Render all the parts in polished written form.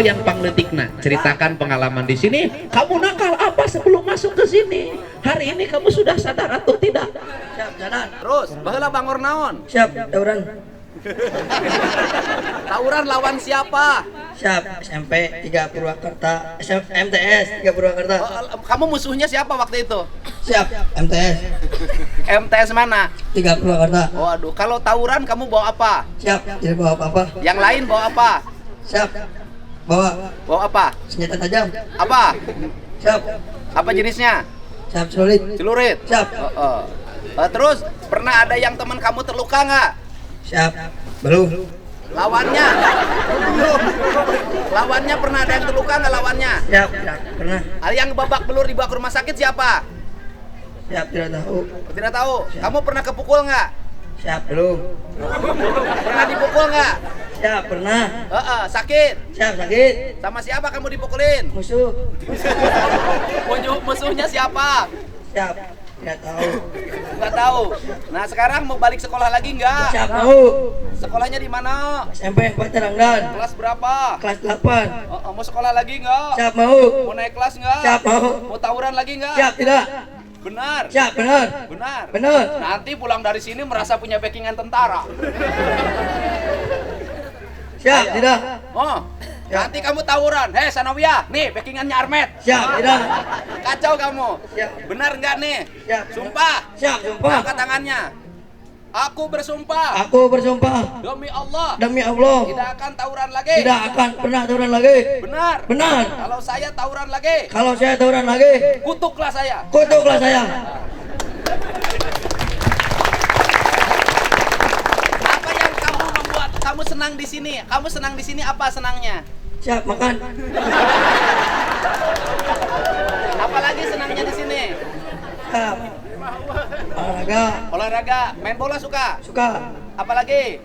kamu yang pangletikna, ceritakan pengalaman di sini. Kamu nakal apa sebelum masuk ke sini? Hari ini kamu sudah sadar atau tidak? Siap, jalan. Terus, baheula bangor naon? Siap, tawuran. Tawuran lawan siapa? Siap, SMP 3 Purwakarta, MTS 3 Purwakarta. Kamu musuhnya siapa waktu itu? Siap, MTS MTS mana? 3 Purwakarta. Waduh, kalau tawuran kamu bawa apa? Siap, tidak bawa apa-apa. Yang lain bawa apa? Siap, bawa Bawa apa? senjata tajam. Apa? Siap, Apa jenisnya? siap sulit. Celurit? Siap, Terus, pernah ada yang teman kamu terluka nggak? siap, belum. Lawannya? Lawannya pernah ada yang terluka nggak lawannya? Siap, tidak pernah. Yang babak belur dibawa ke rumah sakit siapa? Siap, tidak tahu. Tidak tahu. Kamu pernah kepukul nggak? Siap, belum. Pernah dipukul nggak? Siap, pernah. Sakit. Siap, sakit. Sama siapa kamu dipukulin? Musuh. Musuhnya siapa? Siap, tidak tahu. Nggak tahu. Nah sekarang mau balik sekolah lagi nggak? Siap, tahu. Sekolahnya di mana? SMP 4 Terangdan. Kelas berapa? Kelas 8. Mau sekolah lagi nggak? Siap, mau. Mau naik kelas nggak? Siap, mau. Mau tawuran lagi nggak? Siap, tidak. Benar. Siap, benar. Benar. Benar. Nanti pulang dari sini merasa punya backingan tentara. Siap, Ayo. tidak. Oh, nanti kamu tawuran. Hei Sanawiyah, nih backingannya Armet. Siap, tidak. Kacau kamu. Siap. Benar nggak nih? Siap. Sumpah. Siap, sumpah. Angkat tangannya. Aku bersumpah Aku bersumpah demi Allah demi Allah tidak akan tawuran lagi. tidak akan pernah tawuran lagi. Benar. Benar. Kalau saya tawuran lagi, Kalau saya tawuran lagi, kutuklah saya. kutuklah saya. Apa yang kamu membuat kamu senang di sini? Kamu senang di sini apa senangnya? Siap, makan. Apalagi senangnya di sini? Siap. Olahraga. Olahraga, main bola suka. Suka. Apalagi?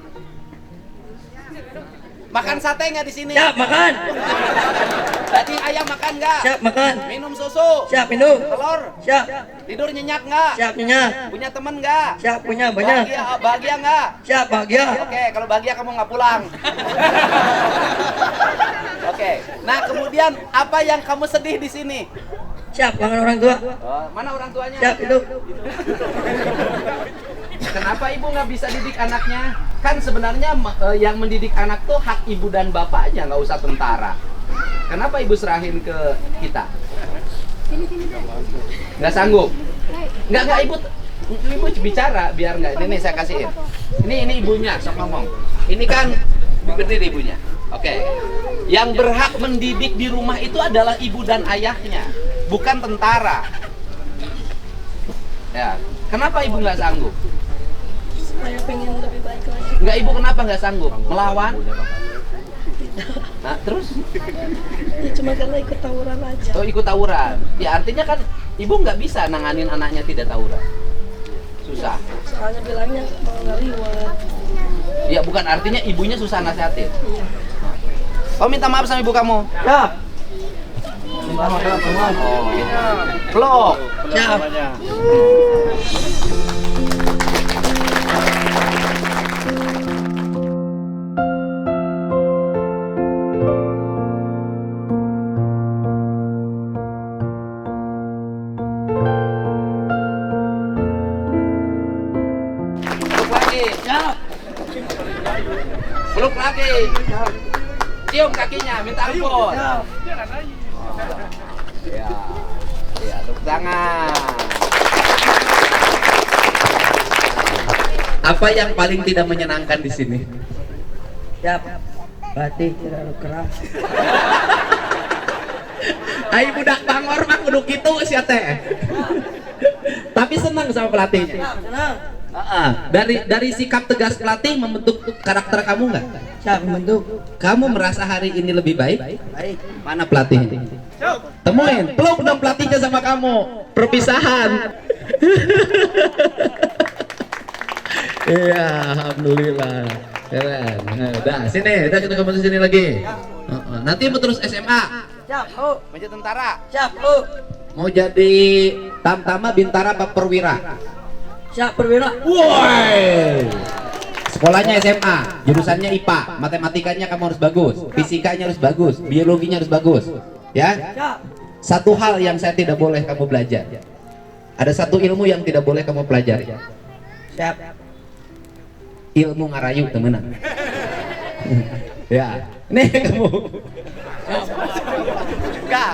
Makan sate nggak di sini? Siap, makan. Daging ayam makan nggak? Siap, makan. Minum susu? Siap, minum. Telur? Siap. Tidur nyenyak nggak? Siap, nyenyak. Punya teman nggak? Siap, punya banyak. Bahagia nggak? Siap, bahagia. Oke, kalau bahagia kamu nggak pulang. Oke, nah kemudian apa yang kamu sedih di sini? Siap, kangen orang tua. Mana orang tuanya? Siap, itu. Kenapa ibu nggak bisa didik anaknya? Kan sebenarnya yang mendidik anak tuh hak ibu dan bapaknya, nggak usah tentara. Kenapa ibu serahin ke kita? Nggak sanggup? Nggak ibu bicara biar nggak. Ini saya kasihin. Ini ibunya, sok ngomong. Ini kan berdiri ibunya. Oke. Yang berhak mendidik di rumah itu adalah ibu dan ayahnya, bukan tentara. Ya. Kenapa ibu nggak sanggup? Saya pengen lebih baik lagi. Nggak, ibu kenapa nggak sanggup? Melawan? Nah, terus? Ya, cuma karena ikut tawuran aja. Oh, ikut tawuran. Ya artinya kan ibu nggak bisa nanganin anaknya tidak tawuran. Susah. Soalnya bilangnya mau ngeliwat. Ya bukan artinya ibunya susah nasihatin. Iya. Kau minta maaf sama ibu kamu? Siap. Minta maaf, teman. Vlog. Siap. Peluk lagi. Siap. Peluk lagi. Cium kakinya, minta ampun. Siap. Ya. Ya, tepuk tangan. Apa yang paling tidak menyenangkan di sini? Siap. Batik terlalu keras. Ai budak bangor mah kudu kitu sia teh. Tapi senang sama pelatihnya. Siap, senang. Dari sikap tegas pelatih membentuk karakter kamu nggak? Siap, membentuk. Kamu merasa hari ini lebih baik? Baik. Mana pelatihnya? Temuin, peluk dong pelatihnya sama kamu. Perpisahan. Iya, alhamdulillah. Keren. Nah, udah sini, kita ketemu di sini lagi. Nanti mau terus SMA. Siap, Bu. Menjadi tentara. Siap, Bu. Mau jadi Tamtama Bintara apa Perwira? Siap, perwira. Woi. Sekolahnya SMA, jurusannya IPA, matematikanya kamu harus bagus, fisikanya harus bagus, biologinya harus bagus. Ya. Satu hal yang saya tidak boleh kamu belajar. Ada satu ilmu yang tidak boleh kamu pelajari. Siap. Ilmu ngarayu temenan. Ya. Nih kamu. Kak,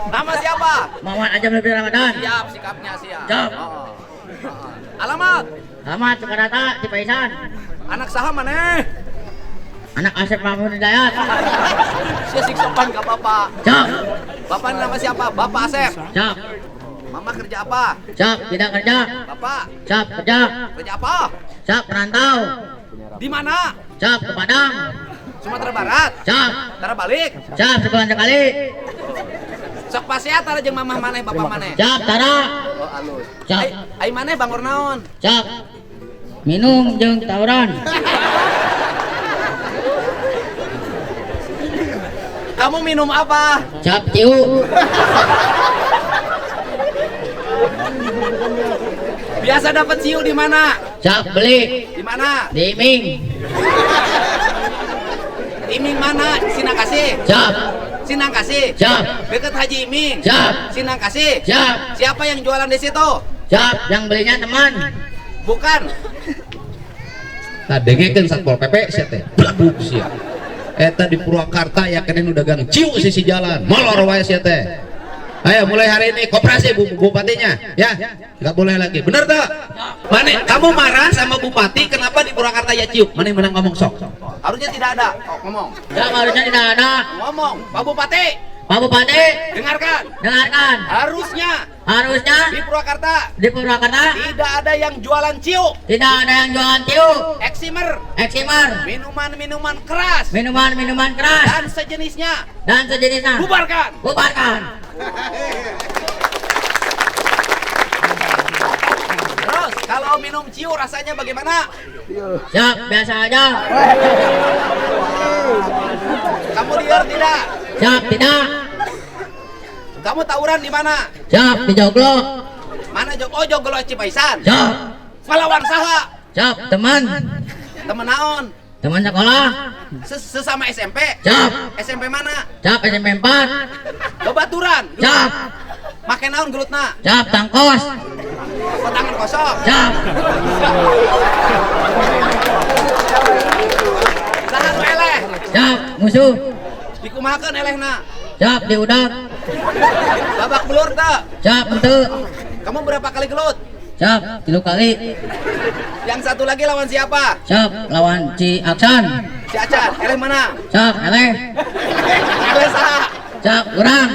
nama siapa? Mawan aja lebih Ramadan. Siap, sikapnya siap. Siap. Alamat, Selamat Sukarata Cipaisan. anak saha maneh? Anak Asep Mahmud Hidayat. Sia siksopan ka bapak. Siap. Bapak nama siapa? Bapak Asep. Siap. Mama kerja apa? Siap. Tidak kerja. Bapak Siap. Kerja. kerja apa? Siap. Perantau. Di mana? Siap. Ke Padang. Sumatera Barat. Siap. Tara balik. Siap. Sebulan sekali. Sok pasiat tara jeung mamah maneh bapak maneh. Siap. Tara. Oh alus. Siap. Ai maneh bangor naon? Siap. Minum jeung tawuran. Kamu minum apa? Siap. Tiu. Biasa dapat siu di mana? Siap. Beli. Di mana? Di Iming. Iming mana? Sinang Kasih. Siap. Sinang Kasih. Siap. Deket Haji Iming. Siap. Sinang Kasih. Siap. Siapa yang jualan di situ? Siap. Yang belinya teman. Bukan. Nah, dengekeun Satpol PP sia teh. Blabuk sia. Eta di Purwakarta ya kenen udah gang ciu sisi jalan. Molor wae sia teh. Ayo mulai hari ini koperasi bupatinya, ya, nggak boleh lagi. Bener tak? Mane, kamu marah sama bupati? Kenapa di Purwakarta ya ciu? Mane menang ngomong sok. Harusnya tidak ada. Oh, ngomong. Siap. Harusnya tidak ada. Ngomong. Pak Bupati, Pak Bupati, dengarkan. dengarkan. Harusnya Harusnya di Purwakarta di Purwakarta tidak ada yang jualan ciu, tidak ada yang jualan tiu, eksimer, eksimer, minuman-minuman keras, minuman-minuman keras, dan sejenisnya. dan sejenisnya. Bubarkan. Bubarkan. Terus kalau minum ciu rasanya bagaimana? Siap. Biasa aja. Kamu liar tidak? Siap. Tidak. Kamu tawuran di mana? Siap. Di Joglo. Mana Jog? Oh Joglo Cipaisan. Siap. Ngelawan saha? Siap. Teman. Temen naon? Teman sekolah. Sesama SMP. Siap. SMP mana? Siap. SMP 4. Bebaturan. Siap. Make naon gelutna? Siap. Tangkos. Kok tangan kosong. Siap. Saha nu eleh? Siap. Musuh. Dikumahakeun elehna. Siap. Diudak. Babak belur teu. Siap. Ente. Kamu berapa kali gelut? Siap. 3 kali. Yang satu lagi lawan siapa? Siap. Lawan Ci Aksan. Si Acan. Eleh mana? Siap. Eleh. Eleh saha? Siap. Kurang.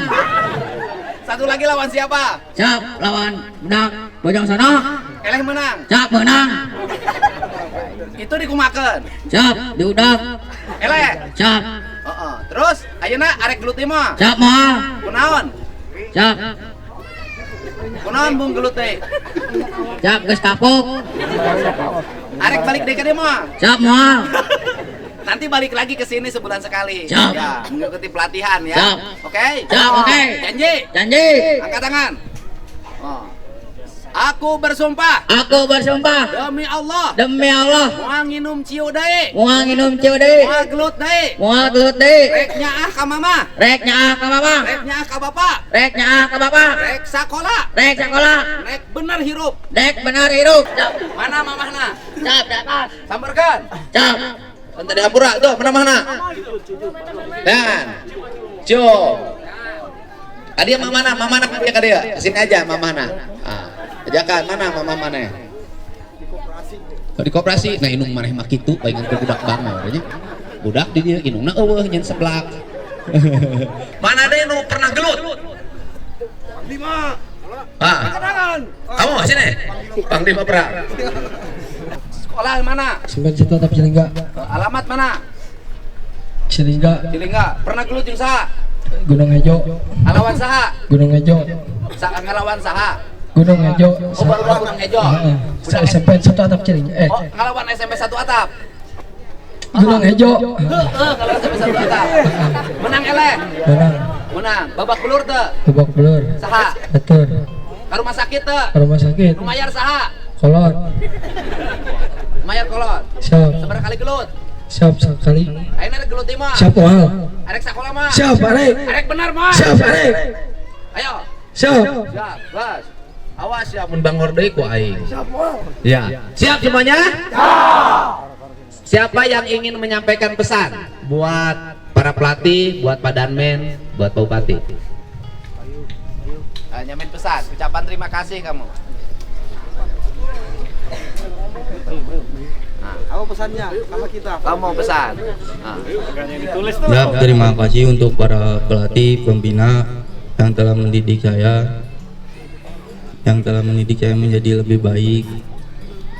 Satu lagi lawan siapa? Siap. Lawan budak Bojong Sono. Eleh menang. Siap. Menang. Itu dikumahakeun. Siap. Diudak. Eleh. Siap. Heeh. Terus ayeuna arek gelut ieu mah. Siap. Moal. Kunaon? Siap. Kunaon bung gelut teh? Siap. Geus kapuk. Arek balik deui ka dieu mah. Siap. Moal. Nanti balik lagi ke sini sebulan sekali. Siap. Ya, mengikuti pelatihan ya. Siap. Oke? Siap. Oke. Janji. Janji. Angkat tangan. Oh. Aku bersumpah Aku bersumpah demi Allah demi Allah moal nginum ciu deui. moal nginum ciu deui, Moal gelut deui. moal gelut deui, Rek nyaah ka mama. rek nyaah ka mama, Rek nyaah ka bapak. rek nyaah ka bapak, Rek sakola. rek sekolah, Rek bener hirup. rek benar hirup. Cap, Mana mamahna? cap di atas, Samperkeun. cap, Ente di hampura tuh mana. Dan cium. Tadi mamana dia ka dia. Kesini aja mamana. Ah, ajakan mana mama mana? Di koperasi. Nah inung maneh mah kitu palingan ke budak bangor nya. Budak di dieu inungna eueuh nyen seblak. Mana deh nu pernah gelut? Lima. Ah, Tangan. kamu sini. Panglima perang. Sekolah mana? 91 Atap Cilingga. Alamat mana? Cilingga, Cilingga. Pernah gelut jeung saha? Gunung Hejo, Alawan saha? Gunung Hejo, Ngalawan saha? Gunung Hejo. Oh, baru Gunung Hejo. SMP 1 Atap Cilingga. Oh, ngalawan SMP 1 atap. Gunung Hejo. Ngalawan SMP 1 atap. Menang eleh. Menang, Menang. Babak belur teu. Tubak Belur. Saha? Betul. Ka rumah sakit teu. Rumah sakit. Nu mayar saha? Kolot. Mayar kolot. Siap. Seberapa kali gelut? Siap sekali. Ayeuna ada gelut mah. Siap wal. Arek sakola mah. Siap arek. Arek benar mah. Siap arek. Ayo. Siap. Siap, bas. Awas ya Mun bangor deui ku aing. Ya. Siap semuanya? Siapa yang ingin menyampaikan pesan buat para pelatih, buat Pak Danmen, buat Pak Bupati? Nyamin pesan, ucapan terima kasih kamu. Apa pesannya sama kita? Kamu mau pesan? Ya, terima kasih untuk para pelatih, pembina yang telah mendidik saya, menjadi lebih baik,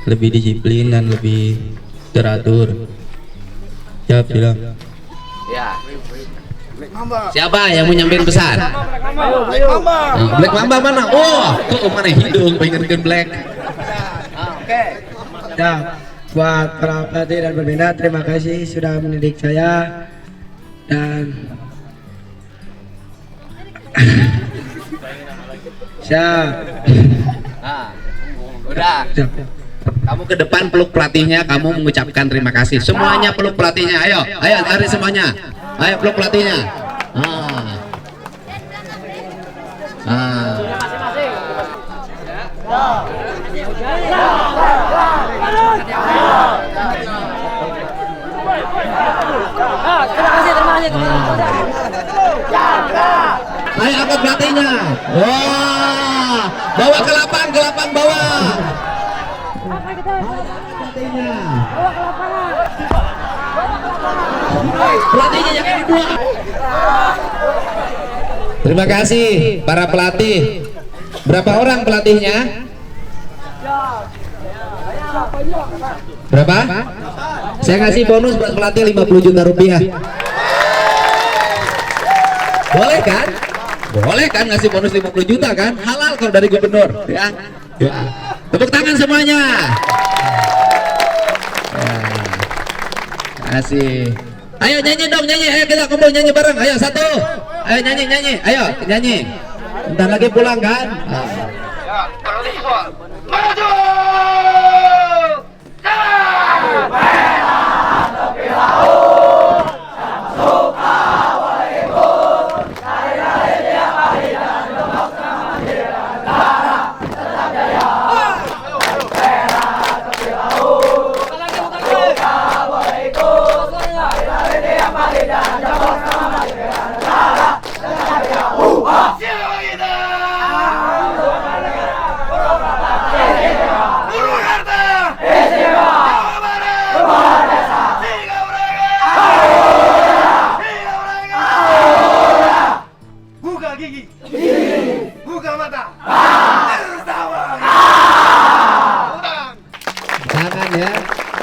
lebih disiplin dan lebih teratur. Ya, bilang. Ya. Siapa yang mau nyampein pesan? Black Mamba mana? Oh, kok mana hidung pengen Black. Oke. Ya, buat para pelatih dan pembina terima kasih sudah mendidik saya dan siap. Nah, udah. Kamu ke depan peluk pelatihnya, kamu mengucapkan terima kasih. Semuanya peluk pelatihnya. Ayo, lari semuanya. Ayo peluk pelatihnya. Ayo angkat pelatihnya. Wah, bawa ke lapang bawa. Pelatihnya jangan dibuang. Terima kasih para pelatih. Berapa orang pelatihnya? Berapa? Saya ngasih bonus buat pelatih 50 juta rupiah. Boleh kan? Boleh kan ngasih bonus 50 juta kan? Halal kalau dari gubernur ya. Tepuk tangan semuanya. Kasih. Ayo nyanyi dong, nyanyi. Ayo kita kumpul nyanyi bareng. Ayo satu. Ayo nyanyi. Ayo nyanyi. Bentar lagi pulang kan? Maju!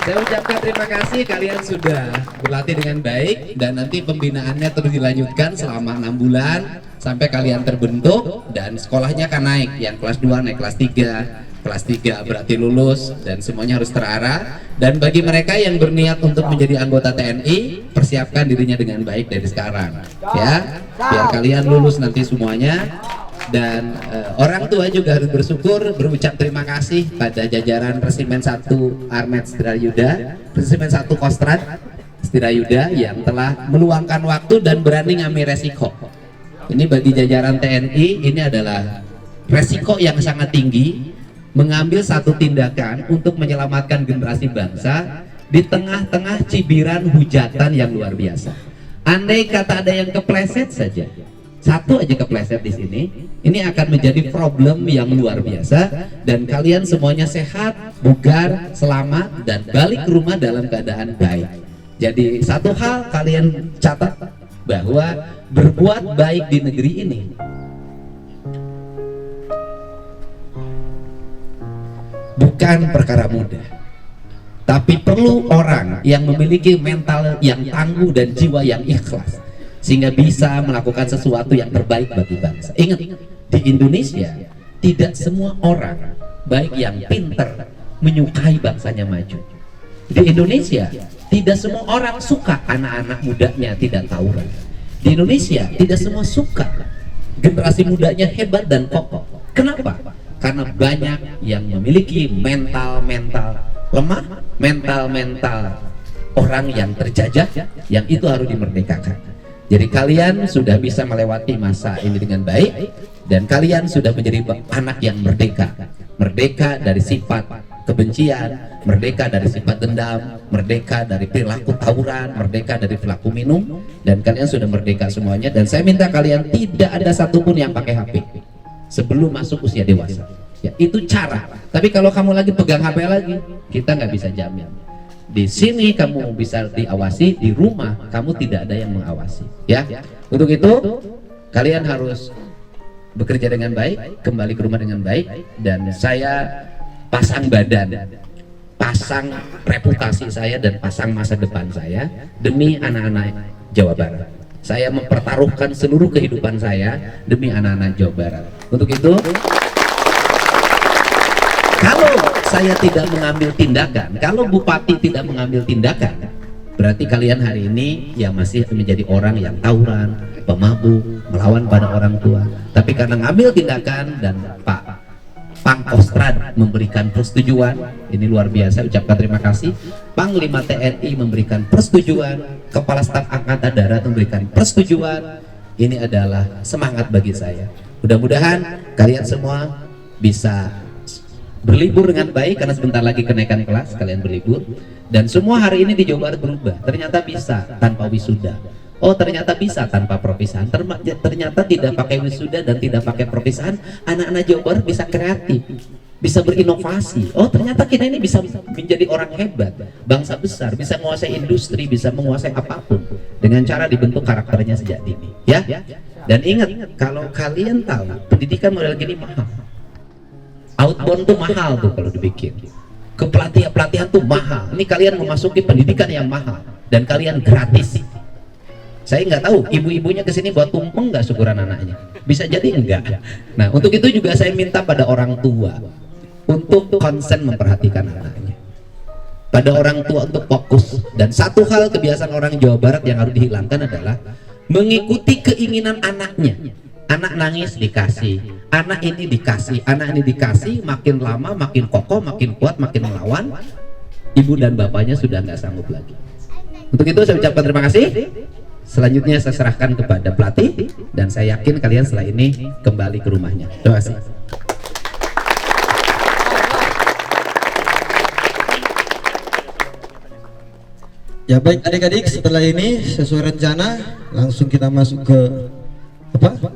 Saya ucapkan terima kasih kalian sudah berlatih dengan baik dan nanti pembinaannya terus dilanjutkan selama 6 bulan sampai kalian terbentuk dan sekolahnya akan naik, yang kelas 2 naik kelas 3 berarti lulus dan semuanya harus terarah. Dan bagi mereka yang berniat untuk menjadi anggota TNI, persiapkan dirinya dengan baik dari sekarang ya, biar kalian lulus nanti semuanya. Dan orang tua juga harus bersyukur, berucap terima kasih pada jajaran Resimen 1 Armet Setirayuda, Resimen 1 Kostrat Setirayuda yang telah meluangkan waktu dan berani ngambil resiko. Ini bagi jajaran TNI, ini adalah resiko yang sangat tinggi, mengambil satu tindakan untuk menyelamatkan generasi bangsa di tengah-tengah cibiran hujatan yang luar biasa. Andai kata ada yang kepleset saja, satu aja kepleset di sini, ini akan menjadi problem yang luar biasa dan kalian semuanya sehat, bugar, selamat dan balik ke rumah dalam keadaan baik. Jadi satu hal kalian catat, bahwa berbuat baik di negeri ini bukan perkara mudah, tapi perlu orang yang memiliki mental yang tangguh dan jiwa yang ikhlas sehingga bisa melakukan sesuatu yang terbaik bagi bangsa. Ingat, di Indonesia tidak semua orang baik yang pinter menyukai bangsanya maju. Di Indonesia tidak semua orang suka anak-anak mudanya tidak tawuran. Di Indonesia tidak semua suka generasi mudanya hebat dan kokoh. Kenapa? Karena banyak yang memiliki mental lemah, mental orang yang terjajah, yang itu harus dimerdekakan. Jadi kalian sudah bisa melewati masa ini dengan baik, dan kalian sudah menjadi anak yang merdeka. Merdeka dari sifat kebencian, merdeka dari sifat dendam, merdeka dari perilaku tawuran, merdeka dari perilaku minum, dan kalian sudah merdeka semuanya. Dan saya minta kalian tidak ada satupun yang pakai HP sebelum masuk usia dewasa. Ya, itu cara. Tapi kalau kamu lagi pegang HP lagi, kita nggak bisa jamin. Di sini kamu bisa diawasi, di rumah kamu tidak ada yang mengawasi. Ya, untuk itu kalian harus bekerja dengan baik, kembali ke rumah dengan baik, dan saya pasang badan, pasang reputasi saya dan pasang masa depan saya demi anak-anak Jawa Barat. Saya mempertaruhkan seluruh kehidupan saya demi anak-anak Jawa Barat. Untuk itu, kalau saya tidak mengambil tindakan, kalau Bupati tidak mengambil tindakan, berarti kalian hari ini ya masih menjadi orang yang tawuran, pemabuk, melawan pada orang tua. Tapi karena ngambil tindakan dan Pak Pangkostrat memberikan persetujuan, ini luar biasa, ucapkan terima kasih. Panglima TNI memberikan persetujuan, Kepala Staf Angkatan Darat memberikan persetujuan. Ini adalah semangat bagi saya. Mudah-mudahan kalian semua bisa berlibur dengan baik, karena sebentar lagi kenaikan kelas, kalian berlibur. Dan semua hari ini di Jawa Barat berubah. Ternyata bisa tanpa wisuda. Oh, ternyata bisa tanpa perpisahan. Ternyata tidak pakai wisuda dan tidak pakai perpisahan, anak-anak Jawa Barat bisa kreatif, bisa berinovasi. Oh, ternyata kita ini bisa menjadi orang hebat, bangsa besar, bisa menguasai industri, bisa menguasai apapun dengan cara dibentuk karakternya sejak dini. Ya. Dan ingat, kalau kalian tahu pendidikan model gini mahal. Outbound tuh mahal tuh kalau dibikin. Pelatihan tuh mahal. Ini kalian memasuki pendidikan yang mahal dan kalian gratis. Saya nggak tahu ibu-ibunya kesini buat tumpeng nggak syukuran anaknya, bisa jadi enggak. Nah, untuk itu juga saya minta pada orang tua untuk konsen memperhatikan anaknya, pada orang tua untuk fokus. Dan satu hal kebiasaan orang Jawa Barat yang harus dihilangkan adalah mengikuti keinginan anaknya. Anak nangis dikasih, anak ini dikasih, anak ini dikasih, makin lama makin kokoh, makin kuat, makin melawan. Ibu dan bapaknya sudah nggak sanggup lagi. Untuk itu saya ucapkan terima kasih. Selanjutnya saya serahkan kepada pelatih, dan saya yakin kalian setelah ini kembali ke rumahnya. Terima kasih. Ya baik adik-adik, setelah ini sesuai rencana langsung kita masuk ke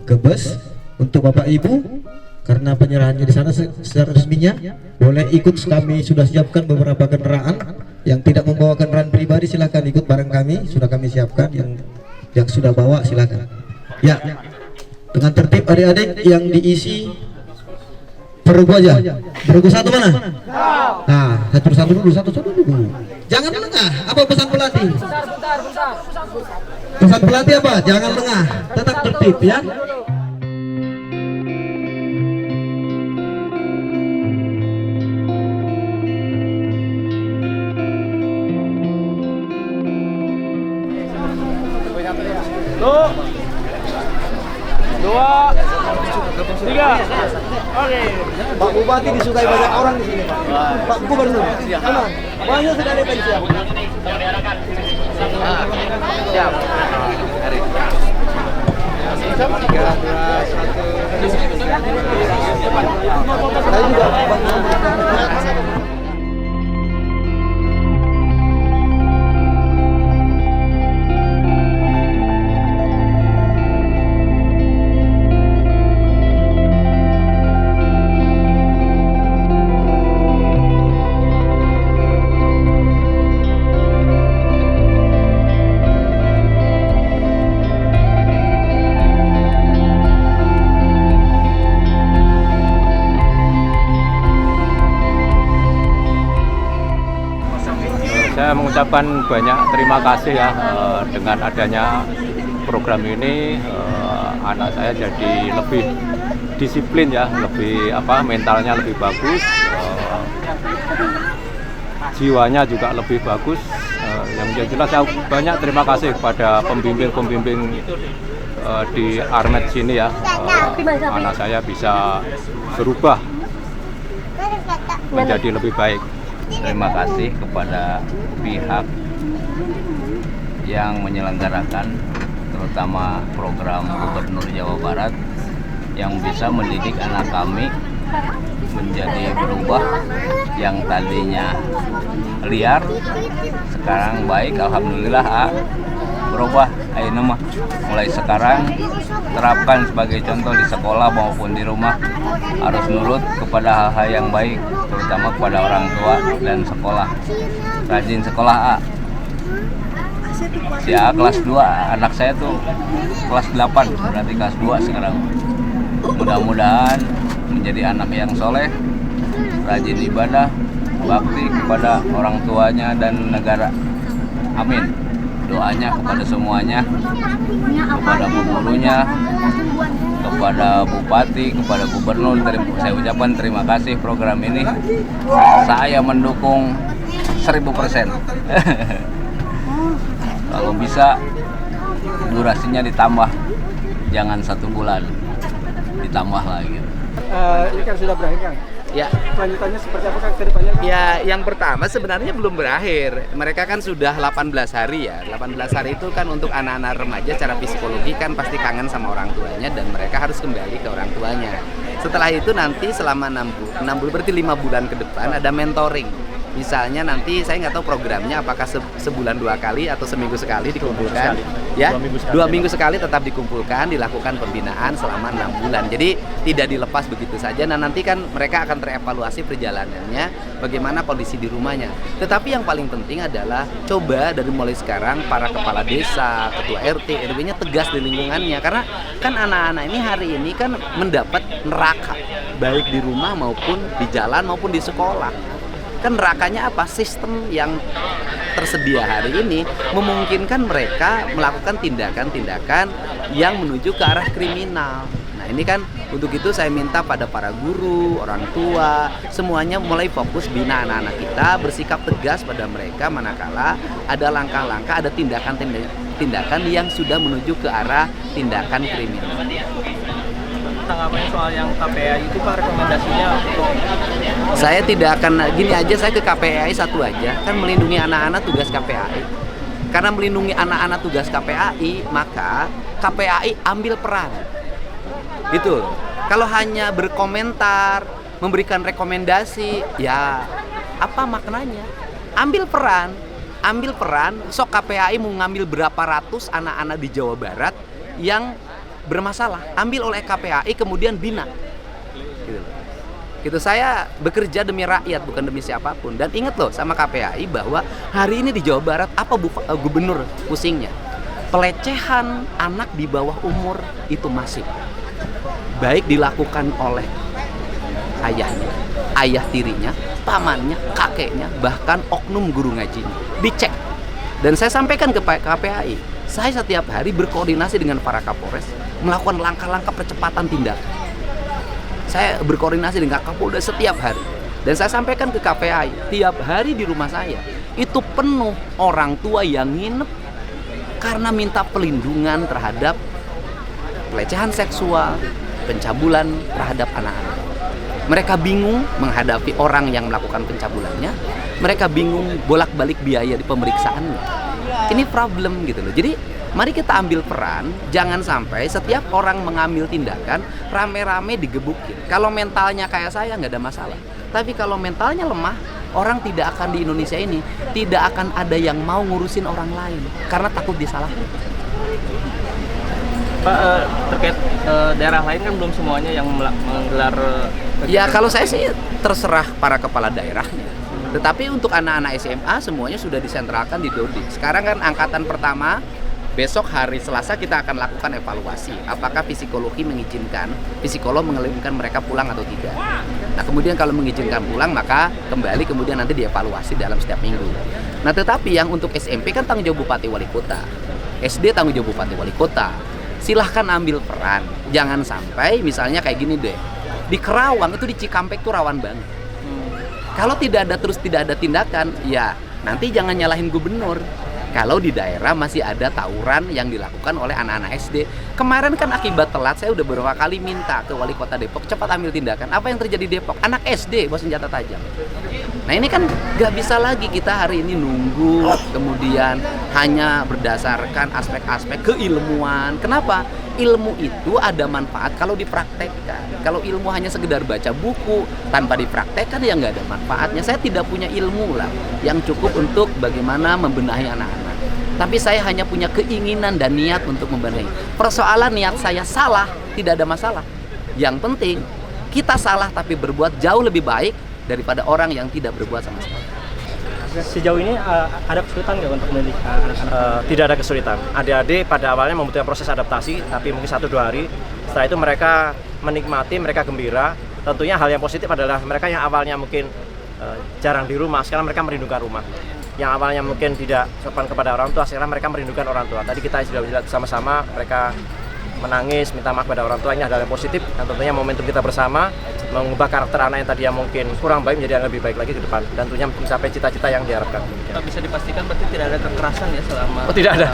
ke bus untuk Bapak Ibu, karena penyerahannya di sana secara resminya. Boleh ikut, kami sudah siapkan beberapa kendaraan. Yang tidak membawa kendaraan pribadi silakan ikut bareng kami, sudah kami siapkan. Yang sudah bawa silakan. Ya, dengan tertib adik-adik, yang diisi peregu aja. Peregu satu mana? Nah, satu dulu. Jangan lengah. Apa pesan pelatih? Pesan pelatih apa? Jangan lengah. Tetap tertib ya. Tuh. 2 3. Oke. Pak Bupati disukai banyak orang di sini, Pak. Pak Gubernur. Tenang. Banyak sudah ada siap. Siap. Saya juga Saya mengucapkan banyak terima kasih ya, dengan adanya program ini anak saya jadi lebih disiplin ya, lebih mentalnya lebih bagus, jiwanya juga lebih bagus. Yang jelas saya banyak terima kasih kepada pembimbing-pembimbing di Armet sini ya. Anak saya bisa berubah menjadi lebih baik. terima kasih kepada pihak yang menyelenggarakan terutama program Gubernur Jawa Barat yang bisa mendidik anak kami menjadi berubah, yang tadinya liar sekarang baik, alhamdulillah. Berubah ayo mah mulai sekarang terapkan sebagai contoh di sekolah maupun di rumah, harus nurut kepada hal-hal yang baik, terutama kepada orang tua dan sekolah. Rajin sekolah A. Si A kelas 2, anak saya tuh kelas 8, berarti kelas 2 sekarang. Mudah-mudahan menjadi anak yang soleh, rajin ibadah, bakti kepada orang tuanya dan negara. Amin. Doanya kepada semuanya, kepada bu gurunya, kepada bupati, kepada gubernur, saya ucapkan terima kasih program ini. Saya mendukung 1000%. Kalau bisa durasinya ditambah, jangan 1 bulan, ditambah lagi. Ini kan sudah berakhir, Kang. Ya. Kelanjutannya seperti apa, Kang, ke depannya, Kang? Ya, yang pertama sebenarnya belum berakhir. Mereka kan sudah 18 hari ya. 18 hari itu kan untuk anak-anak remaja secara psikologi kan pasti kangen sama orang tuanya dan mereka harus kembali ke orang tuanya. Setelah itu nanti selama 6 bulan berarti 5 bulan ke depan ada mentoring. Misalnya nanti saya nggak tahu programnya apakah sebulan 2 kali atau seminggu sekali dikumpulkan, ya 2 minggu sekali tetap dikumpulkan, dilakukan pembinaan selama 6 bulan. Jadi tidak dilepas begitu saja. Nah nanti kan mereka akan terevaluasi perjalanannya, bagaimana kondisi di rumahnya. Tetapi yang paling penting adalah coba dari mulai sekarang para kepala desa, ketua RT, RW-nya tegas di lingkungannya, karena kan anak-anak ini hari ini kan mendapat neraka baik di rumah maupun di jalan maupun di sekolah. Kan nerakanya apa? Sistem yang tersedia hari ini memungkinkan mereka melakukan tindakan-tindakan yang menuju ke arah kriminal. Nah ini kan untuk itu saya minta pada para guru, orang tua, semuanya mulai fokus bina anak-anak kita, bersikap tegas pada mereka manakala ada langkah-langkah, ada tindakan-tindakan yang sudah menuju ke arah tindakan kriminal. Tanggapannya soal yang KPAI itu, Pak, rekomendasinya untuk saya tidak akan gini aja, saya ke KPAI satu aja, kan melindungi anak-anak tugas KPAI. Karena melindungi anak-anak tugas KPAI, maka KPAI ambil peran. Gitu. Kalau hanya berkomentar, memberikan rekomendasi, ya apa maknanya? Ambil peran. Sok KPAI mau ngambil berapa ratus anak-anak di Jawa Barat yang bermasalah, ambil oleh KPAI kemudian bina. Gitu. Saya bekerja demi rakyat bukan demi siapapun. Dan ingat loh sama KPAI bahwa hari ini di Jawa Barat apa gubernur pusingnya? Pelecehan anak di bawah umur itu masif. Baik dilakukan oleh ayahnya, ayah tirinya, pamannya, kakeknya, bahkan oknum guru ngajinya. Dicek. Dan saya sampaikan ke KPAI, saya setiap hari berkoordinasi dengan para Kapolres melakukan langkah-langkah percepatan tindakan. Saya berkoordinasi dengan Kapolda setiap hari. Dan saya sampaikan ke KPAI, tiap hari di rumah saya itu penuh orang tua yang nginep karena minta pelindungan terhadap pelecehan seksual, pencabulan terhadap anak-anak. Mereka bingung menghadapi orang yang melakukan pencabulannya. Mereka bingung bolak-balik biaya di pemeriksaannya. Ini problem gitu loh. Jadi mari kita ambil peran, jangan sampai setiap orang mengambil tindakan rame-rame digebukin. Kalau mentalnya kayak saya nggak ada masalah. Tapi kalau mentalnya lemah, orang tidak akan di Indonesia ini tidak akan ada yang mau ngurusin orang lain karena takut disalahkan. Pak, terkait daerah lain kan belum semuanya yang menggelar. Ya kalau saya sih terserah para kepala daerahnya. Tetapi untuk anak-anak SMA semuanya sudah disentralkan di Dodi. Sekarang kan angkatan pertama, besok hari Selasa kita akan lakukan evaluasi. Apakah psikologi mengizinkan, psikolog mengizinkan mereka pulang atau tidak. Nah kemudian kalau mengizinkan pulang maka kembali kemudian nanti dievaluasi dalam setiap minggu. Nah tetapi yang untuk SMP kan tanggung jawab Bupati Wali Kota. SD tanggung jawab Bupati Wali Kota. Silahkan ambil peran. Jangan sampai misalnya kayak gini deh. Di Kerawang itu di Cikampek tuh rawan banget. Kalau tidak ada tindakan, ya nanti jangan nyalahin gubernur. kalau di daerah masih ada tawuran yang dilakukan oleh anak-anak SD. Kemarin kan akibat telat, saya udah beberapa kali minta ke wali kota Depok cepat ambil tindakan. Apa yang terjadi di Depok? Anak SD bawa senjata tajam. Nah ini kan gak bisa lagi kita hari ini nunggu, kemudian hanya berdasarkan aspek-aspek keilmuan. Kenapa? Ilmu itu ada manfaat kalau dipraktekkan. Kalau ilmu hanya sekedar baca buku tanpa dipraktekkan ya nggak ada manfaatnya. Saya tidak punya ilmu lah yang cukup untuk bagaimana membenahi anak-anak. Tapi saya hanya punya keinginan dan niat untuk membenahi. Persoalan niat saya salah, tidak ada masalah. Yang penting kita salah tapi berbuat jauh lebih baik daripada orang yang tidak berbuat sama sekali. Sejauh ini ada kesulitan nggak untuk mendidik anak-anak? Tidak ada kesulitan. Adik-adik pada awalnya membutuhkan proses adaptasi, tapi mungkin 1-2 hari. Setelah itu mereka menikmati, mereka gembira. Tentunya hal yang positif adalah mereka yang awalnya mungkin jarang di rumah, sekarang mereka merindukan rumah. Yang awalnya mungkin tidak sopan kepada orang tua, sekarang mereka merindukan orang tua. Tadi kita sudah lihat bersama-sama, mereka menangis, minta maaf kepada orang tua. Ini adalah yang positif, dan tentunya momentum kita bersama mengubah karakter anak yang tadi yang mungkin kurang baik menjadi yang lebih baik lagi ke depan, dan tentunya mencapai cita-cita yang diharapkan. Bisa dipastikan berarti tidak ada kekerasan ya selama tidak ada.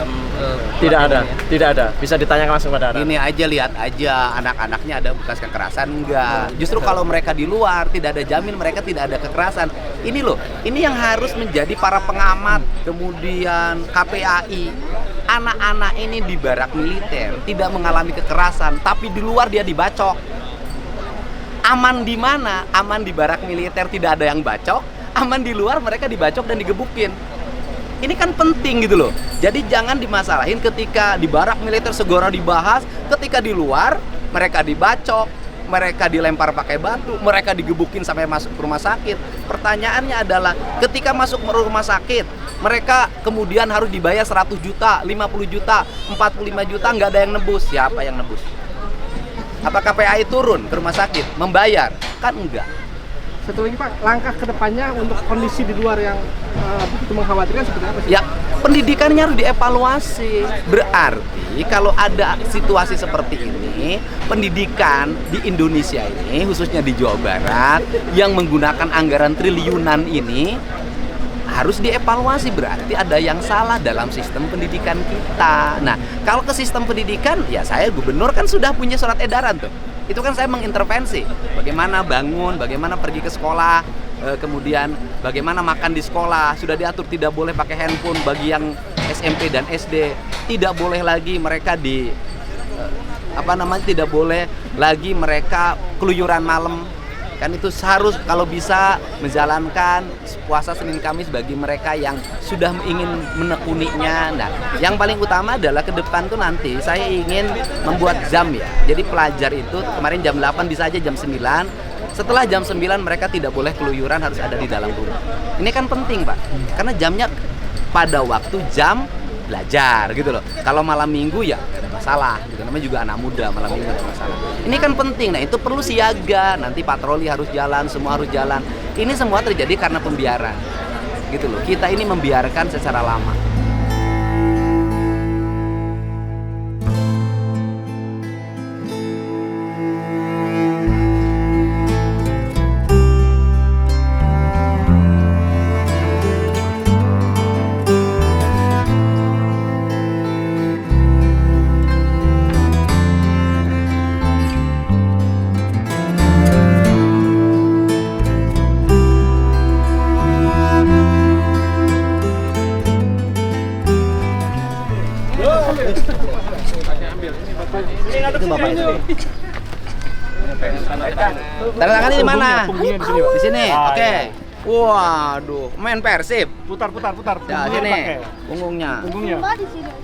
Tidak ada. Bisa ditanyakan langsung pada anak. Ini aja, lihat aja anak-anaknya ada bekas kekerasan enggak. Justru kalau mereka di luar tidak ada jamin mereka tidak ada kekerasan. Ini loh, ini yang harus menjadi para pengamat, kemudian KPAI. Anak-anak ini di barak militer tidak mengalami kekerasan, tapi di luar dia dibacok. Aman di mana? Aman di barak militer tidak ada yang bacok, aman di luar mereka dibacok dan digebukin. Ini kan penting gitu loh. Jadi jangan dimasalahin ketika di barak militer segera dibahas, ketika di luar mereka dibacok, mereka dilempar pakai batu, mereka digebukin sampai masuk ke rumah sakit. Pertanyaannya adalah ketika masuk ke rumah sakit, mereka kemudian harus dibayar 100 juta, 50 juta, 45 juta, nggak ada yang nebus. Siapa yang nebus? Apakah KPAI turun ke rumah sakit membayar? Kan enggak. Satu lagi Pak, langkah kedepannya untuk kondisi di luar yang begitu mengkhawatirkan seperti apa sih? Ya, pendidikannya harus dievaluasi. Berarti kalau ada situasi seperti ini, pendidikan di Indonesia ini, khususnya di Jawa Barat, yang menggunakan anggaran triliunan ini, harus dievaluasi. Berarti ada yang salah dalam sistem pendidikan kita. Nah, kalau ke sistem pendidikan, ya saya gubernur kan sudah punya surat edaran tuh. Itu kan saya mengintervensi. Bagaimana bangun, bagaimana pergi ke sekolah, kemudian bagaimana makan di sekolah. Sudah diatur tidak boleh pakai handphone bagi yang SMP dan SD. Tidak boleh lagi mereka tidak boleh lagi mereka keluyuran malam. Kan itu harus kalau bisa menjalankan puasa Senin Kamis bagi mereka yang sudah ingin menekuninya. Nah, yang paling utama adalah ke depan tuh nanti saya ingin membuat jam ya. Jadi pelajar itu kemarin jam 8 bisa aja jam 9. Setelah jam 9 mereka tidak boleh keluyuran, harus ada di dalam rumah. Ini kan penting Pak, karena jamnya pada waktu jam belajar gitu loh. Kalau malam minggu ya gak ada masalah gitu, namanya juga anak muda, malam minggu gak ada masalah. Ini kan penting, nah itu perlu siaga, nanti patroli harus jalan, semua harus jalan. Ini semua terjadi karena pembiaran gitu loh. Kita ini membiarkan secara lama. Tanda tangan di mana? Di sini. Oke. Waduh, main Persib. Putar. Ya, sini. Punggungnya. Iya,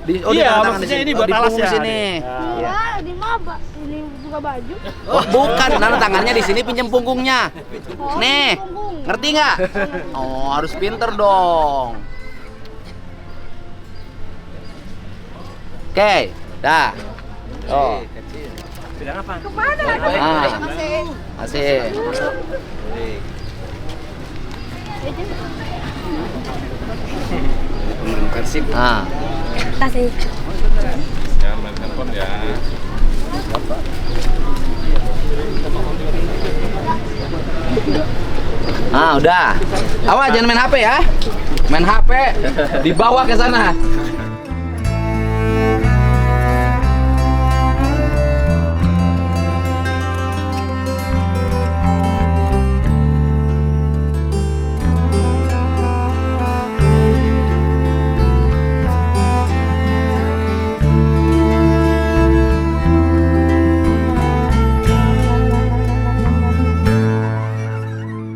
di tangan maksudnya di ini buat alas ya. sini. Iya, di maba. Ini buka baju. Oh, bukan, tanda tangannya di sini, pinjam punggungnya. Nih. Ngerti nggak? Oh, harus pinter dong. Oke, dah. Oh. Bidang apa? Masih. Pemain Persib. Kasih. Jangan main telepon ya. Ah, udah. Awas jangan main HP ya. Main HP dibawa ke sana.